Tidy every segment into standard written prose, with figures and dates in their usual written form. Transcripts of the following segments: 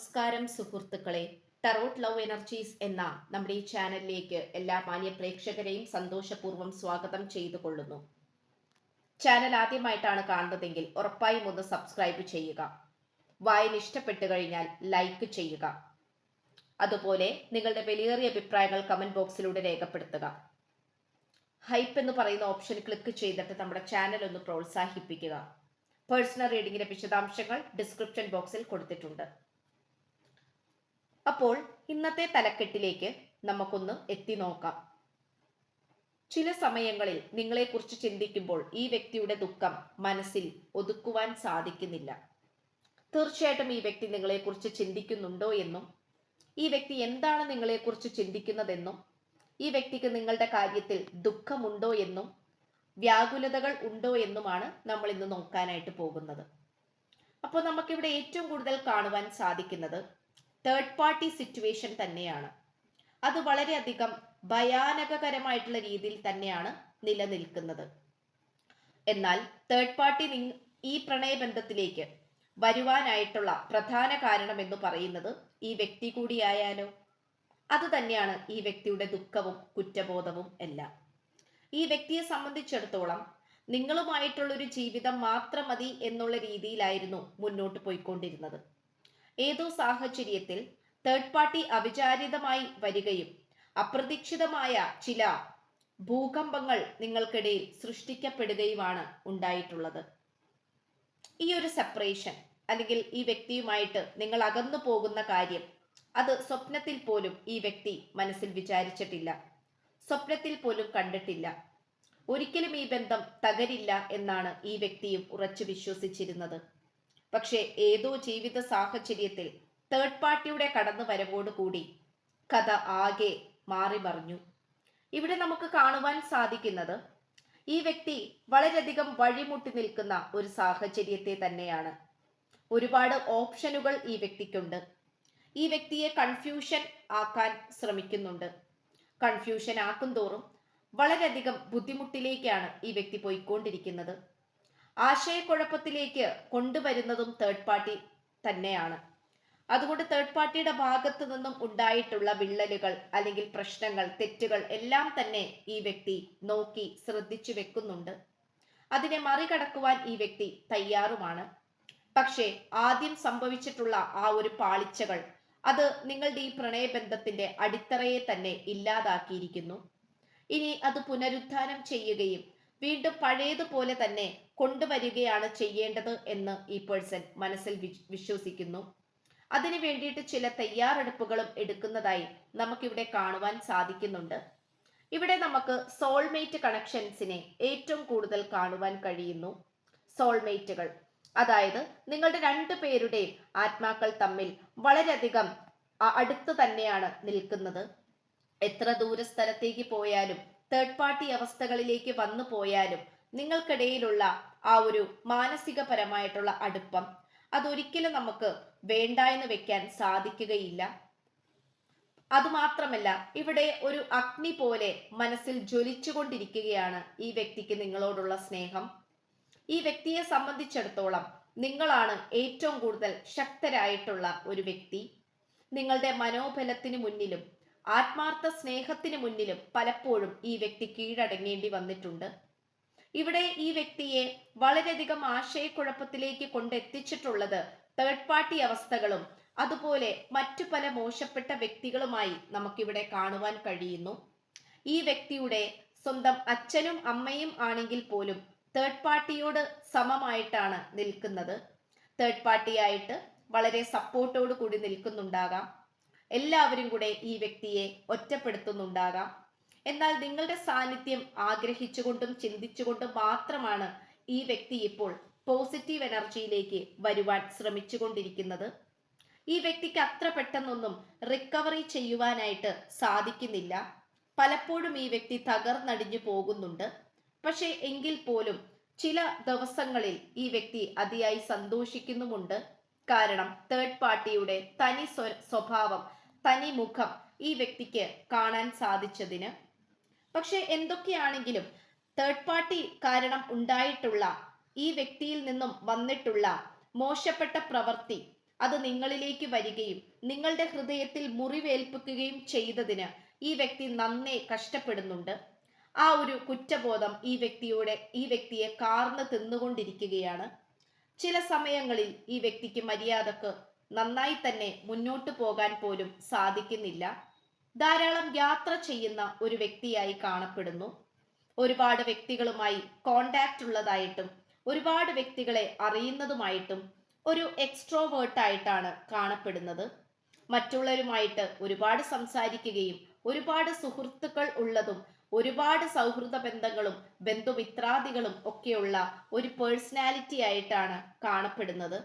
നമസ്കാരം സുഹൃത്തുക്കളെ. Tarot love energies എന്ന നമ്മുടെ ഈ ചാനലിലേക്ക് എല്ലാ മാന്യ പ്രേക്ഷകരെയും സന്തോഷപൂർവ്വം സ്വാഗതം ചെയ്തു കൊള്ളുന്നു. ചാനൽ ആദ്യമായിട്ടാണ് കാണുന്നതെങ്കിൽ ഉറപ്പായും ഒന്ന് സബ്സ്ക്രൈബ് ചെയ്യുക. വായന ഇഷ്ടപ്പെട്ടു കഴിഞ്ഞാൽ ലൈക്ക് ചെയ്യുക. അതുപോലെ നിങ്ങളുടെ വിലയേറിയ അഭിപ്രായങ്ങൾ കമന്റ് ബോക്സിലൂടെ രേഖപ്പെടുത്തുക. ഹൈപ്പ് എന്ന് പറയുന്ന ഓപ്ഷൻ ക്ലിക്ക് ചെയ്തിട്ട് നമ്മുടെ ചാനൽ ഒന്ന് പ്രോത്സാഹിപ്പിക്കുക. പേഴ്സണൽ റീഡിങ്ങിന്റെ വിശദാംശങ്ങൾ ഡിസ്ക്രിപ്ഷൻ ബോക്സിൽ കൊടുത്തിട്ടുണ്ട്. അപ്പോൾ ഇന്നത്തെ തലക്കെട്ടിലേക്ക് നമുക്കൊന്ന് എത്തി നോക്കാം. ചില സമയങ്ങളിൽ നിങ്ങളെക്കുറിച്ച് ചിന്തിക്കുമ്പോൾ ഈ വ്യക്തിയുടെ ദുഃഖം മനസ്സിൽ ഒതുക്കുവാൻ സാധിക്കുന്നില്ല. തീർച്ചയായിട്ടും ഈ വ്യക്തി നിങ്ങളെക്കുറിച്ച് ചിന്തിക്കുന്നുണ്ടോ എന്നും ഈ വ്യക്തി എന്താണ് നിങ്ങളെക്കുറിച്ച് ചിന്തിക്കുന്നതെന്നും ഈ വ്യക്തിക്ക് നിങ്ങളുടെ കാര്യത്തിൽ ദുഃഖമുണ്ടോ എന്നും വ്യാകുലതകൾ ഉണ്ടോ എന്നുമാണ് നമ്മൾ ഇന്ന് നോക്കാനായിട്ട് പോകുന്നത്. അപ്പോൾ നമുക്കിവിടെ ഏറ്റവും കൂടുതൽ കാണുവാൻ സാധിക്കുന്നത് തേർഡ് പാർട്ടി സിറ്റുവേഷൻ തന്നെയാണ്. അത് വളരെയധികം ഭയാനകരമായിട്ടുള്ള രീതിയിൽ തന്നെയാണ് നിലനിൽക്കുന്നത്. എന്നാൽ തേർഡ് പാർട്ടി ഈ പ്രണയബന്ധത്തിലേക്ക് വരുവാനായിട്ടുള്ള പ്രധാന കാരണം എന്ന് പറയുന്നത് ഈ വ്യക്തി കൂടിയായാലോ? അത് തന്നെയാണ് ഈ വ്യക്തിയുടെ ദുഃഖവും കുറ്റബോധവും എല്ലാം. ഈ വ്യക്തിയെ സംബന്ധിച്ചിടത്തോളം നിങ്ങളുമായിട്ടുള്ളൊരു ജീവിതം മാത്രം മതി എന്നുള്ള രീതിയിലായിരുന്നു മുന്നോട്ട് പോയിക്കൊണ്ടിരുന്നത്. ഏതോ സാഹചര്യത്തിൽ തേർഡ് പാർട്ടി അവിചാരിതമായി വരികയും അപ്രതീക്ഷിതമായ ചില ഭൂകമ്പങ്ങൾ നിങ്ങൾക്കിടയിൽ സൃഷ്ടിക്കപ്പെടുകയുമാണ് ഉണ്ടായിട്ടുള്ളത്. ഈ ഒരു സെപ്പറേഷൻ അല്ലെങ്കിൽ ഈ വ്യക്തിയുമായിട്ട് നിങ്ങൾ അകന്നു പോകുന്ന കാര്യം അത് സ്വപ്നത്തിൽ പോലും ഈ വ്യക്തി മനസ്സിൽ വിചാരിച്ചിട്ടില്ല, സ്വപ്നത്തിൽ പോലും കണ്ടിട്ടില്ല. ഒരിക്കലും ഈ ബന്ധം തകരില്ല എന്നാണ് ഈ വ്യക്തിയും ഉറച്ചു വിശ്വസിച്ചിരുന്നത്. പക്ഷേ ഏതോ ജീവിത സാഹചര്യത്തിൽ തേർഡ് പാർട്ടിയുടെ കടന്നു വരവോടുകൂടി കഥ ആകെ മാറി മറിഞ്ഞു. ഇവിടെ നമുക്ക് കാണുവാൻ സാധിക്കുന്നത് ഈ വ്യക്തി വളരെയധികം വഴിമുട്ടി നിൽക്കുന്ന ഒരു സാഹചര്യത്തെ തന്നെയാണ്. ഒരുപാട് ഓപ്ഷനുകൾ ഈ വ്യക്തിക്കുണ്ട്. ഈ വ്യക്തിയെ കൺഫ്യൂഷൻ ആക്കാൻ ശ്രമിക്കുന്നുണ്ട്. കൺഫ്യൂഷൻ ആക്കും തോറും വളരെയധികം ബുദ്ധിമുട്ടിലേക്കാണ് ഈ വ്യക്തി പോയിക്കൊണ്ടിരിക്കുന്നത്. ആശയക്കുഴപ്പത്തിലേക്ക് കൊണ്ടുവരുന്നതും തേർഡ് പാർട്ടി തന്നെയാണ്. അതുകൊണ്ട് തേർഡ് പാർട്ടിയുടെ ഭാഗത്തു നിന്നും ഉണ്ടായിട്ടുള്ള വിള്ളലുകൾ അല്ലെങ്കിൽ പ്രശ്നങ്ങൾ, തെറ്റുകൾ എല്ലാം തന്നെ ഈ വ്യക്തി നോക്കി ശ്രദ്ധിച്ചു വെക്കുന്നുണ്ട്. അതിനെ മറികടക്കുവാൻ ഈ വ്യക്തി തയ്യാറുമാണ്. പക്ഷേ ആദ്യം സംഭവിച്ചിട്ടുള്ള ആ ഒരു പാളിച്ചകൾ അത് നിങ്ങളുടെ ഈ പ്രണയബന്ധത്തിന്റെ അടിത്തറയെ തന്നെ ഇല്ലാതാക്കിയിരിക്കുന്നു. ഇനി അത് പുനരുദ്ധാനം ചെയ്യുകയും വീണ്ടും പഴയതുപോലെ തന്നെ കൊണ്ടുവരികയാണ് ചെയ്യേണ്ടത് എന്ന് ഈ പേഴ്സൺ മനസ്സിൽ വിശ്വസിക്കുന്നു. അതിനു വേണ്ടിയിട്ട് ചില തയ്യാറെടുപ്പുകളും എടുക്കുന്നതായി നമുക്കിവിടെ കാണുവാൻ സാധിക്കുന്നുണ്ട്. ഇവിടെ നമുക്ക് സോൾമേറ്റ് കണക്ഷൻസിനെ ഏറ്റവും കൂടുതൽ കാണുവാൻ കഴിയുന്നു. സോൾമേറ്റുകൾ, അതായത് നിങ്ങളുടെ രണ്ടു പേരുടെയും ആത്മാക്കൾ തമ്മിൽ വളരെയധികം അടുത്ത് തന്നെയാണ് നിൽക്കുന്നത്. എത്ര ദൂര സ്ഥലത്തേക്ക് പോയാലും തേർഡ് പാർട്ടി അവസ്ഥകളിലേക്ക് വന്നു പോയാലും നിങ്ങൾക്കിടയിലുള്ള ആ ഒരു മാനസികപരമായിട്ടുള്ള അടുപ്പം അതൊരിക്കലും നമുക്ക് വേണ്ട എന്ന് വെക്കാൻ സാധിക്കുകയില്ല. അതുമാത്രമല്ല, ഇവിടെ ഒരു അഗ്നി പോലെ മനസ്സിൽ ജ്വലിച്ചുകൊണ്ടിരിക്കുകയാണ് ഈ വ്യക്തിക്ക് നിങ്ങളോടുള്ള സ്നേഹം. ഈ വ്യക്തിയെ സംബന്ധിച്ചിടത്തോളം നിങ്ങളാണ് ഏറ്റവും കൂടുതൽ ശക്തരായിട്ടുള്ള ഒരു വ്യക്തി. നിങ്ങളുടെ മനോബലത്തിന് മുന്നിലും ആത്മാർത്ഥ സ്നേഹത്തിന് മുന്നിലും പലപ്പോഴും ഈ വ്യക്തി കീഴടങ്ങേണ്ടി വന്നിട്ടുണ്ട്. ഇവിടെ ഈ വ്യക്തിയെ വളരെയധികം ആശയക്കുഴപ്പത്തിലേക്ക് കൊണ്ടെത്തിച്ചിട്ടുള്ളത് തേർഡ് പാർട്ടി അവസ്ഥകളും അതുപോലെ മറ്റു പല മോശപ്പെട്ട വ്യക്തികളുമായി നമുക്കിവിടെ കാണുവാൻ കഴിയുന്നു. ഈ വ്യക്തിയുടെ സ്വന്തം അച്ഛനും അമ്മയും ആണെങ്കിൽ പോലും തേർഡ് പാർട്ടിയോട് സമമായിട്ടാണ് നിൽക്കുന്നത്. തേർഡ് പാർട്ടിയായിട്ട് വളരെ സപ്പോർട്ടോട് കൂടി നിൽക്കുന്നുണ്ടാകാം. എല്ലാവരും കൂടെ ഈ വ്യക്തിയെ ഒറ്റപ്പെടുത്തുന്നുണ്ടാകാം. എന്നാൽ നിങ്ങളുടെ സാന്നിധ്യം ആഗ്രഹിച്ചുകൊണ്ടും ചിന്തിച്ചുകൊണ്ടും മാത്രമാണ് ഈ വ്യക്തി ഇപ്പോൾ പോസിറ്റീവ് എനർജിയിലേക്ക് വരുവാൻ ശ്രമിച്ചുകൊണ്ടിരിക്കുന്നത്. ഈ വ്യക്തിക്ക് അത്ര പെട്ടെന്നൊന്നും റിക്കവറി ചെയ്യുവാനായിട്ട് സാധിക്കുന്നില്ല. പലപ്പോഴും ഈ വ്യക്തി തകർന്നടിഞ്ഞു പോകുന്നുണ്ട്. പക്ഷേ എങ്കിൽ പോലും ചില ദിവസങ്ങളിൽ ഈ വ്യക്തി അതിയായി സന്തോഷിക്കുന്നുമുണ്ട്. കാരണം തേർഡ് പാർട്ടിയുടെ തനി സ്വഭാവം, തനി മുഖം ഈ വ്യക്തിക്ക് കാണാൻ സാധിച്ചതിന്. പക്ഷെ എന്തൊക്കെയാണെങ്കിലും തേർഡ് പാർട്ടി കാരണം ഉണ്ടായിട്ടുള്ള ഈ വ്യക്തിയിൽ നിന്നും വന്നിട്ടുള്ള മോശപ്പെട്ട പ്രവൃത്തി അത് നിങ്ങളിലേക്ക് വരികയും നിങ്ങളുടെ ഹൃദയത്തിൽ മുറിവേൽപ്പിക്കുകയും ചെയ്തതിന് ഈ വ്യക്തി നന്നേ കഷ്ടപ്പെടുന്നുണ്ട്. ആ ഒരു കുറ്റബോധം ഈ വ്യക്തിയെ കാർന്ന് തിന്നുകൊണ്ടിരിക്കുകയാണ്. ചില സമയങ്ങളിൽ ഈ വ്യക്തിക്ക് മര്യാദക്ക് നന്നായി തന്നെ മുന്നോട്ട് പോകാൻ പോലും സാധിക്കുന്നില്ല. ധാരാളം യാത്ര ചെയ്യുന്ന ഒരു വ്യക്തിയായി കാണപ്പെടുന്നു. ഒരുപാട് വ്യക്തികളുമായി കോണ്ടാക്ട് ഉള്ളതായിട്ടും ഒരുപാട് വ്യക്തികളെ അറിയുന്നതുമായിട്ടും ഒരു എക്സ്ട്രോവേർട്ട് ആയിട്ടാണ് കാണപ്പെടുന്നത്. മറ്റുള്ളവരുമായിട്ട് ഒരുപാട് സംസാരിക്കുകയും ഒരുപാട് സുഹൃത്തുക്കൾ ഉള്ളതും ഒരുപാട് സൗഹൃദ ബന്ധങ്ങളും ബന്ധുമിത്രാദികളും ഒക്കെയുള്ള ഒരു പേഴ്സണാലിറ്റി ആയിട്ടാണ് കാണപ്പെടുന്നത്.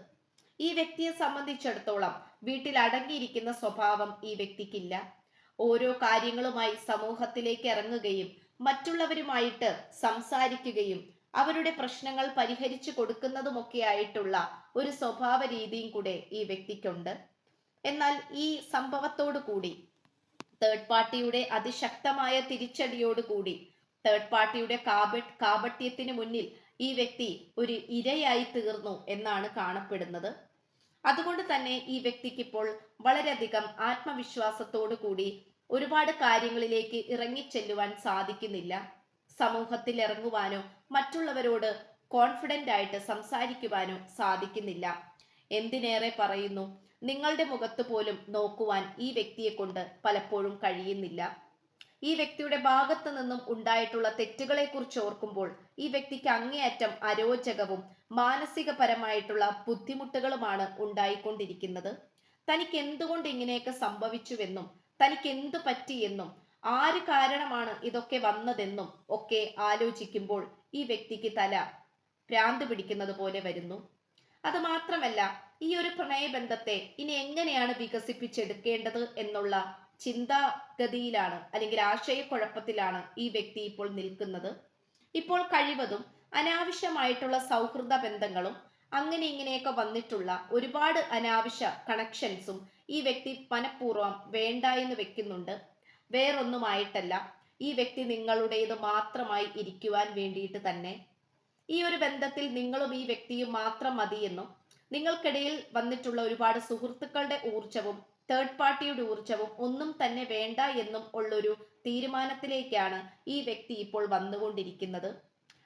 ഈ വ്യക്തിയെ സംബന്ധിച്ചിടത്തോളം വീട്ടിൽ അടങ്ങിയിരിക്കുന്ന സ്വഭാവം ഈ വ്യക്തിക്കില്ല. ഓരോ കാര്യങ്ങളുമായി സമൂഹത്തിലേക്ക് ഇറങ്ങുകയും മറ്റുള്ളവരുമായിട്ട് സംസാരിക്കുകയും അവരുടെ പ്രശ്നങ്ങൾ പരിഹരിച്ചു കൊടുക്കുന്നതുമൊക്കെ ആയിട്ടുള്ള ഒരു സ്വഭാവ രീതിയും കൂടെ ഈ വ്യക്തിക്കുണ്ട്. എന്നാൽ ഈ സംഭവത്തോടു കൂടി തേർഡ് പാർട്ടിയുടെ അതിശക്തമായ തിരിച്ചടിയോടുകൂടി തേർഡ് പാർട്ടിയുടെ കാപട്യത്തിന് മുന്നിൽ ഈ വ്യക്തി ഒരു ഇരയായി തീർന്നു എന്നാണ് കാണപ്പെടുന്നത്. അതുകൊണ്ട് തന്നെ ഈ വ്യക്തിക്ക് ഇപ്പോൾ വളരെയധികം ആത്മവിശ്വാസത്തോടു കൂടി ഒരുപാട് കാര്യങ്ങളിലേക്ക് ഇറങ്ങിച്ചെല്ലുവാൻ സാധിക്കുന്നില്ല. സമൂഹത്തിൽ ഇറങ്ങുവാനോ മറ്റുള്ളവരോട് കോൺഫിഡന്റ് ആയിട്ട് സംസാരിക്കുവാനോ സാധിക്കുന്നില്ല. എന്തിനേറെ പറയുന്നു, നിങ്ങളുടെ മുഖത്ത് പോലും നോക്കുവാൻ ഈ വ്യക്തിയെ കൊണ്ട് പലപ്പോഴും കഴിയുന്നില്ല. ഈ വ്യക്തിയുടെ ഭാഗത്തു നിന്നും ഉണ്ടായിട്ടുള്ള തെറ്റുകളെ കുറിച്ച് ഓർക്കുമ്പോൾ ഈ വ്യക്തിക്ക് അങ്ങേയറ്റം അരോചകവും മാനസികപരമായിട്ടുള്ള ബുദ്ധിമുട്ടുകളുമാണ് ഉണ്ടായിക്കൊണ്ടിരിക്കുന്നത്. തനിക്ക് എന്തുകൊണ്ട് ഇങ്ങനെയൊക്കെ സംഭവിച്ചുവെന്നും തനിക്ക് എന്തു പറ്റിയെന്നും ആര് കാരണമാണ് ഇതൊക്കെ വന്നതെന്നും ഒക്കെ ആലോചിക്കുമ്പോൾ ഈ വ്യക്തിക്ക് തല ഭ്രാന്ത് പിടിക്കുന്നത് പോലെ വരുന്നു. അത് മാത്രമല്ല, ഈ ഒരു പ്രണയബന്ധത്തെ ഇനി എങ്ങനെയാണ് വികസിപ്പിച്ചെടുക്കേണ്ടത് എന്നുള്ള ചിന്താഗതിയിലാണ് അല്ലെങ്കിൽ ആശയക്കുഴപ്പത്തിലാണ് ഈ വ്യക്തി ഇപ്പോൾ നിൽക്കുന്നത്. ഇപ്പോൾ കഴിവതും അനാവശ്യമായിട്ടുള്ള സൗഹൃദ ബന്ധങ്ങളും അങ്ങനെ ഇങ്ങനെയൊക്കെ വന്നിട്ടുള്ള ഒരുപാട് അനാവശ്യ കണക്ഷൻസും ഈ വ്യക്തി മനഃപൂർവ്വം വേണ്ട എന്ന് വെക്കുന്നുണ്ട്. വേറൊന്നുമായിട്ടല്ല, ഈ വ്യക്തി നിങ്ങളുടേത് മാത്രമായി ഇരിക്കുവാൻ വേണ്ടിയിട്ട് തന്നെ. ഈ ഒരു ബന്ധത്തിൽ നിങ്ങളും ഈ വ്യക്തിയും മാത്രം മതിയെന്നും നിങ്ങൾക്കിടയിൽ വന്നിട്ടുള്ള ഒരുപാട് സുഹൃത്തുക്കളുടെ ഊർജവും തേർഡ് പാർട്ടിയുടെ ഊർജവും ഒന്നും തന്നെ വേണ്ട എന്നും ഉള്ളൊരു തീരുമാനത്തിലേക്കാണ് ഈ വ്യക്തി ഇപ്പോൾ വന്നുകൊണ്ടിരിക്കുന്നത്.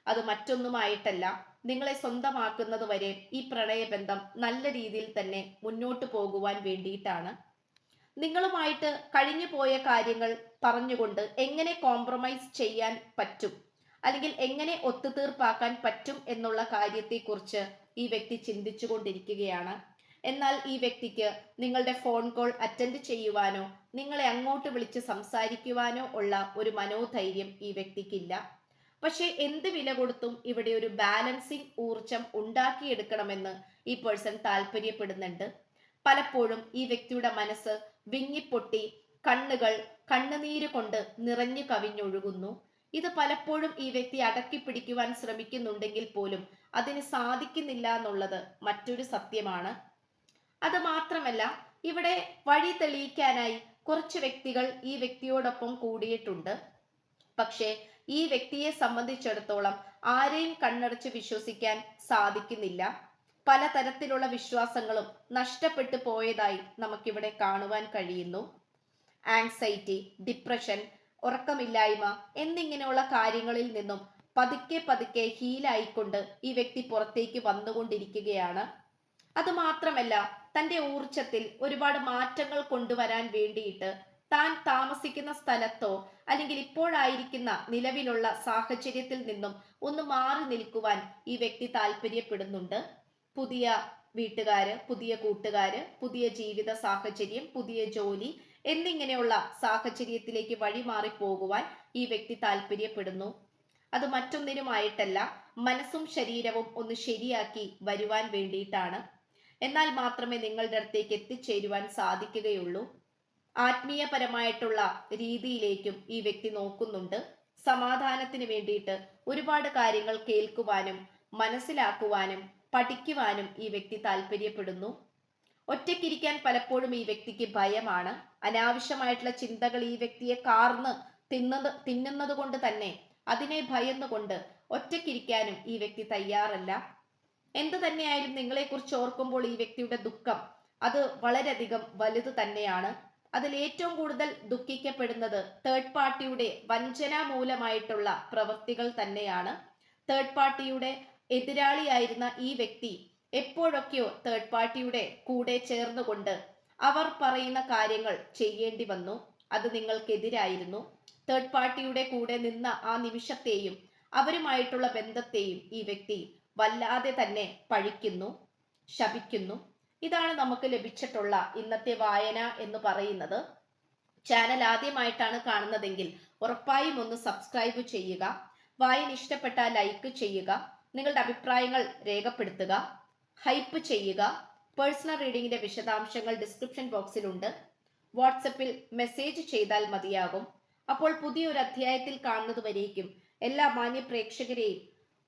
അത് മറ്റൊന്നുമായിട്ടല്ല, നിങ്ങളെ സ്വന്തമാക്കുന്നത് വരെ ഈ പ്രണയബന്ധം നല്ല രീതിയിൽ തന്നെ മുന്നോട്ട് പോകുവാൻ വേണ്ടിയിട്ടാണ്. നിങ്ങളുമായിട്ട് കഴിഞ്ഞു പോയ കാര്യങ്ങൾ പറഞ്ഞുകൊണ്ട് എങ്ങനെ കോംപ്രമൈസ് ചെയ്യാൻ പറ്റും അല്ലെങ്കിൽ എങ്ങനെ ഒത്തുതീർപ്പാക്കാൻ പറ്റും എന്നുള്ള കാര്യത്തെക്കുറിച്ച് ഈ വ്യക്തി ചിന്തിച്ചു കൊണ്ടിരിക്കുകയാണ്. എന്നാൽ ഈ വ്യക്തിക്ക് നിങ്ങളുടെ ഫോൺ കോൾ അറ്റൻഡ് ചെയ്യുവാനോ നിങ്ങളെ അങ്ങോട്ട് വിളിച്ച് സംസാരിക്കുവാനോ ഉള്ള ഒരു മനോധൈര്യം ഈ വ്യക്തിക്കില്ല. പക്ഷെ എന്ത് വില കൊടുത്തും ഇവിടെ ഒരു ബാലൻസിങ് ഊർജം ഉണ്ടാക്കിയെടുക്കണമെന്ന് ഈ പേഴ്സൺ താല്പര്യപ്പെടുന്നുണ്ട്. പലപ്പോഴും ഈ വ്യക്തിയുടെ മനസ്സ് വിങ്ങിപ്പൊട്ടി കണ്ണുകൾ കണ്ണുനീര് കൊണ്ട് നിറഞ്ഞു കവിഞ്ഞൊഴുകുന്നു. ഇത് പലപ്പോഴും ഈ വ്യക്തി അടക്കി പിടിക്കുവാൻ ശ്രമിക്കുന്നുണ്ടെങ്കിൽ പോലും അതിന് സാധിക്കുന്നില്ല എന്നുള്ളത് മറ്റൊരു സത്യമാണ്. അത് മാത്രമല്ല, ഇവിടെ വഴി തെളിയിക്കാനായി കുറച്ച് വ്യക്തികൾ ഈ വ്യക്തിയോടൊപ്പം കൂടിയിട്ടുണ്ട്. പക്ഷേ ഈ വ്യക്തിയെ സംബന്ധിച്ചിടത്തോളം ആരെയും കണ്ണടച്ച് വിശ്വസിക്കാൻ സാധിക്കുന്നില്ല. പലതരത്തിലുള്ള വിശ്വാസങ്ങളും നഷ്ടപ്പെട്ടു പോയതായി നമുക്കിവിടെ കാണുവാൻ കഴിയുന്നു. ആങ്സൈറ്റി, ഡിപ്രഷൻ, ഉറക്കമില്ലായ്മ എന്നിങ്ങനെയുള്ള കാര്യങ്ങളിൽ നിന്നും പതുക്കെ പതുക്കെ ഹീലായിക്കൊണ്ട് ഈ വ്യക്തി പുറത്തേക്ക് വന്നുകൊണ്ടിരിക്കുകയാണ്. അത് മാത്രമല്ല, തന്റെ ഊർജത്തിൽ ഒരുപാട് മാറ്റങ്ങൾ കൊണ്ടുവരാൻ വേണ്ടിയിട്ട് താൻ താമസിക്കുന്ന സ്ഥലത്തോ അല്ലെങ്കിൽ ഇപ്പോഴായിരിക്കുന്ന നിലവിലുള്ള സാഹചര്യത്തിൽ നിന്നും ഒന്ന് മാറി നിൽക്കുവാൻ ഈ വ്യക്തി താല്പര്യപ്പെടുന്നുണ്ട്. പുതിയ വീട്ടുകാര്, പുതിയ കൂട്ടുകാര്, പുതിയ ജീവിത സാഹചര്യം, പുതിയ ജോലി എന്നിങ്ങനെയുള്ള സാഹചര്യത്തിലേക്ക് വഴിമാറി പോകുവാൻ ഈ വ്യക്തി താല്പര്യപ്പെടുന്നു. അത് മറ്റൊന്നിനുമായിട്ടല്ല, മനസ്സും ശരീരവും ഒന്ന് ശരിയാക്കി വരുവാൻ വേണ്ടിയിട്ടാണ്. എന്നാൽ മാത്രമേ നിങ്ങളുടെ അടുത്തേക്ക് എത്തിച്ചേരുവാൻ സാധിക്കുകയുള്ളൂ. ആത്മീയപരമായിട്ടുള്ള രീതിയിലേക്കും ഈ വ്യക്തി നോക്കുന്നുണ്ട്. സമാധാനത്തിന് വേണ്ടിയിട്ട് ഒരുപാട് കാര്യങ്ങൾ കേൾക്കുവാനും മനസ്സിലാക്കുവാനും പഠിക്കുവാനും ഈ വ്യക്തി താല്പര്യപ്പെടുന്നു. ഒറ്റയ്ക്കിരിക്കാൻ പലപ്പോഴും ഈ വ്യക്തിക്ക് ഭയമാണ്. അനാവശ്യമായിട്ടുള്ള ചിന്തകൾ ഈ വ്യക്തിയെ കാർന്ന് തിന്നുന്നത് കൊണ്ട് തന്നെ അതിനെ ഭയന്നുകൊണ്ട് ഒറ്റയ്ക്കിരിക്കാനും ഈ വ്യക്തി തയ്യാറല്ല. എന്തു തന്നെയായാലും നിങ്ങളെക്കുറിച്ച് ഓർക്കുമ്പോൾ ഈ വ്യക്തിയുടെ ദുഃഖം അത് വളരെയധികം വലുത് തന്നെയാണ്. അതിൽ ഏറ്റവും കൂടുതൽ ദുഃഖിക്കപ്പെടുന്നത് തേർഡ് പാർട്ടിയുടെ വഞ്ചന മൂലമായിട്ടുള്ള പ്രവൃത്തികൾ തന്നെയാണ്. തേർഡ് പാർട്ടിയുടെ എതിരാളിയായിരുന്ന ഈ വ്യക്തി എപ്പോഴൊക്കെയോ തേർഡ് പാർട്ടിയുടെ കൂടെ ചേർന്നുകൊണ്ട് അവർ പറയുന്ന കാര്യങ്ങൾ ചെയ്യേണ്ടി വന്നു. അത് നിങ്ങൾക്കെതിരായിരുന്നു. തേർഡ് പാർട്ടിയുടെ കൂടെ നിന്ന ആ നിമിഷത്തെയും അവരുമായിട്ടുള്ള ബന്ധത്തെയും ഈ വ്യക്തി വല്ലാതെ തന്നെ പഴിക്കുന്നു, ശപിക്കുന്നു. ഇതാണ് നമുക്ക് ലഭിച്ചിട്ടുള്ള ഇന്നത്തെ വായന എന്ന് പറയുന്നത്. ചാനൽ ആദ്യമായിട്ടാണ് കാണുന്നതെങ്കിൽ ഉറപ്പായും ഒന്ന് സബ്സ്ക്രൈബ് ചെയ്യുക. വായന ഇഷ്ടപ്പെട്ടാൽ ലൈക്ക് ചെയ്യുക. നിങ്ങളുടെ അഭിപ്രായങ്ങൾ രേഖപ്പെടുത്തുക. ഹൈപ്പ് ചെയ്യുക. പേഴ്സണൽ റീഡിങ്ങിന്റെ വിശദാംശങ്ങൾ ഡിസ്ക്രിപ്ഷൻ ബോക്സിലുണ്ട്. വാട്സപ്പിൽ മെസ്സേജ് ചെയ്താൽ മതിയാകും. അപ്പോൾ പുതിയൊരു അധ്യായത്തിൽ കാണുന്നതുവരേക്കും എല്ലാ മാന്യ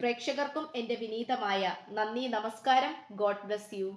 പ്രേക്ഷകർക്കും എൻ്റെ വിനീതമായ നന്ദി, നമസ്കാരം. God bless you.